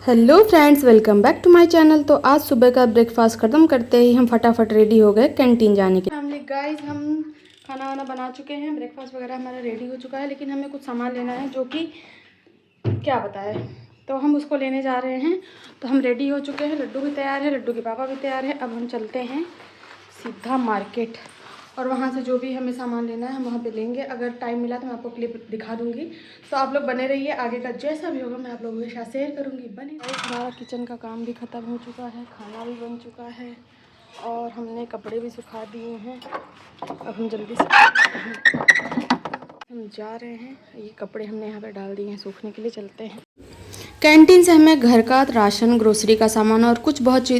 Hello friends, welcome back to my channel. तो आज सुबह का ब्रेकफास्ट ख़त्म करते ही हम फटाफट रेडी हो गए कैंटीन जाने के। फैमिली गाइस, हम खाना वाना बना चुके हैं, ब्रेकफास्ट वगैरह हमारा रेडी हो चुका है, लेकिन हमें कुछ सामान लेना है जो कि क्या बताए, तो हम उसको लेने जा रहे हैं। तो हम रेडी हो चुके हैं, लड्डू भी तैयार है, लड्डू के पापा भी तैयार है। अब हम चलते हैं सीधा मार्केट और वहाँ से जो भी हमें सामान लेना है हम वहाँ पे लेंगे। अगर टाइम मिला तो मैं आपको क्लिप दिखा दूँगी, तो आप लोग बने रहिए। आगे का जैसा भी होगा मैं आप लोगों के साथ शेयर करूँगी, बने रहिए। हमारा किचन का काम भी ख़त्म हो चुका है, खाना भी बन चुका है और हमने कपड़े भी सुखा दिए हैं। अब हम जल्दी से हम जा रहे हैं। ये कपड़े हमने यहाँ पर डाल दिए हैं सूखने के लिए, चलते हैं। कैंटीन से हमें घर का राशन, ग्रोसरी का सामान और कुछ बहुत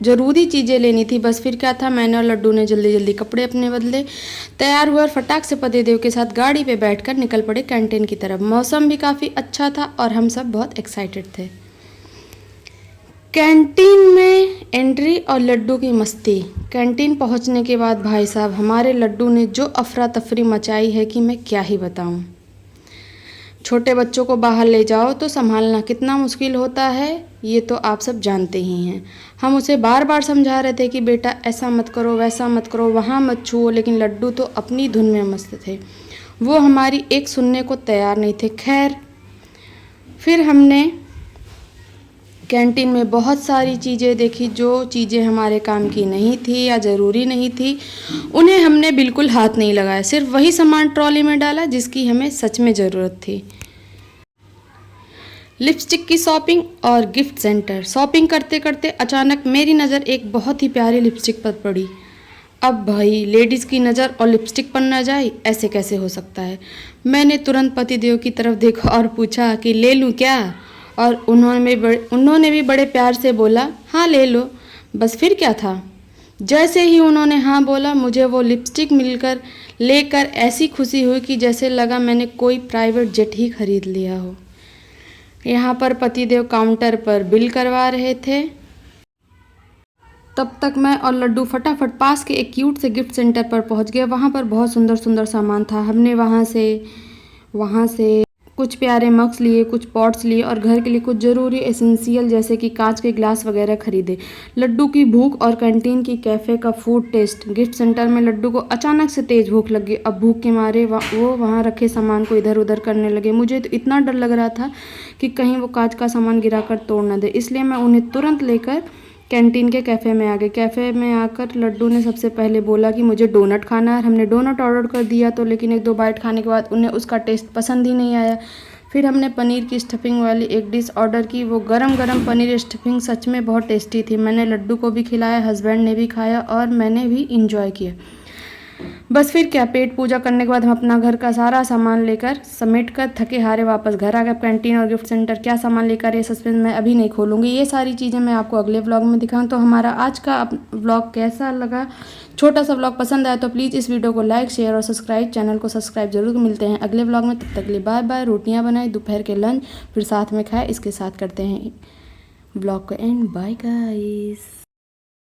ज़रूरी चीज़ें लेनी थी। बस फिर क्या था, मैंने और लड्डू ने जल्दी जल्दी कपड़े अपने बदले, तैयार हुए और फटाक से पतिदेव के साथ गाड़ी पे बैठकर निकल पड़े कैंटीन की तरफ। मौसम भी काफ़ी अच्छा था और हम सब बहुत एक्साइटेड थे। कैंटीन में एंट्री और लड्डू की मस्ती। कैंटीन पहुंचने के बाद भाई साहब, हमारे लड्डू ने जो अफरा तफरी मचाई है कि मैं क्या ही बताऊं। छोटे बच्चों को बाहर ले जाओ तो संभालना कितना मुश्किल होता है, ये तो आप सब जानते ही हैं। हम उसे बार बार समझा रहे थे कि बेटा ऐसा मत करो, वैसा मत करो, वहाँ मत छुओ, लेकिन लड्डू तो अपनी धुन में मस्त थे। वो हमारी एक सुनने को तैयार नहीं थे। खैर, फिर हमने कैंटीन में बहुत सारी चीज़ें देखी, जो चीज़ें हमारे काम की नहीं थी या ज़रूरी नहीं थी, उन्हें हमने बिल्कुल हाथ नहीं लगाया। सिर्फ वही सामान ट्रॉली में डाला जिसकी हमें सच में ज़रूरत थी। लिपस्टिक की शॉपिंग और गिफ्ट सेंटर। शॉपिंग करते करते अचानक मेरी नज़र एक बहुत ही प्यारी लिपस्टिक पर पड़ी। अब भाई, लेडीज़ की नज़र और लिपस्टिक पर न जाए, ऐसे कैसे हो सकता है। मैंने तुरंत पतिदेव की तरफ देखा और पूछा कि ले लूँ क्या, और उन्होंने भी बड़े प्यार से बोला हाँ ले लो। बस फिर क्या था, जैसे ही उन्होंने हाँ बोला, मुझे वो लिपस्टिक लेकर ऐसी खुशी हुई कि जैसे लगा मैंने कोई प्राइवेट जेट ही खरीद लिया हो। यहाँ पर पतिदेव काउंटर पर बिल करवा रहे थे। तब तक मैं और लड्डू फटाफट पास के एक क्यूट से गिफ्ट सेंटर पर पहुँच गए। वहाँ पर बहुत सुंदर सुंदर सामान था। हमने वहाँ से कुछ प्यारे मग्स लिए, कुछ पॉट्स लिए और घर के लिए कुछ ज़रूरी एसेंशियल जैसे कि कांच के ग्लास वगैरह खरीदे। लड्डू की भूख और कैंटीन की कैफ़े का फूड टेस्ट। गिफ्ट सेंटर में लड्डू को अचानक से तेज़ भूख लगी। अब भूख के मारे वो वहाँ रखे सामान को इधर उधर करने लगे। मुझे तो इतना डर लग रहा था कि कहीं वो कांच का सामान गिराकर तोड़ न दे, इसलिए मैं उन्हें तुरंत लेकर कैंटीन के कैफ़े में आ गए। कैफ़े में आकर लड्डू ने सबसे पहले बोला कि मुझे डोनट खाना है। हमने डोनट ऑर्डर कर दिया, तो लेकिन एक दो बाइट खाने के बाद उन्हें उसका टेस्ट पसंद ही नहीं आया। फिर हमने पनीर की स्टफिंग वाली एक डिश ऑर्डर की। वो गरम गरम पनीर स्टफिंग सच में बहुत टेस्टी थी। मैंने लड्डू को भी खिलाया, हस्बैंड ने भी खाया और मैंने भी इंजॉय किया। बस फिर क्या, पेट पूजा करने के बाद हम अपना घर का सारा सामान लेकर समेट कर थके हारे वापस घर आ गए। कैंटीन और गिफ्ट सेंटर क्या सामान लेकर, ये सस्पेंस मैं अभी नहीं खोलूँगी। ये सारी चीज़ें मैं आपको अगले व्लॉग में दिखाऊँ। तो हमारा आज का व्लॉग कैसा लगा, छोटा सा व्लॉग पसंद आया तो प्लीज़ इस वीडियो को लाइक, शेयर और सब्सक्राइब, चैनल को सब्सक्राइब जरूर। मिलते हैं अगले व्लॉग में, तब तक के लिए बाय बाय। रोटियाँ बनाए, दोपहर के लंच फिर साथ में खाए, इसके साथ करते हैं व्लॉग को एंड। Bye guys.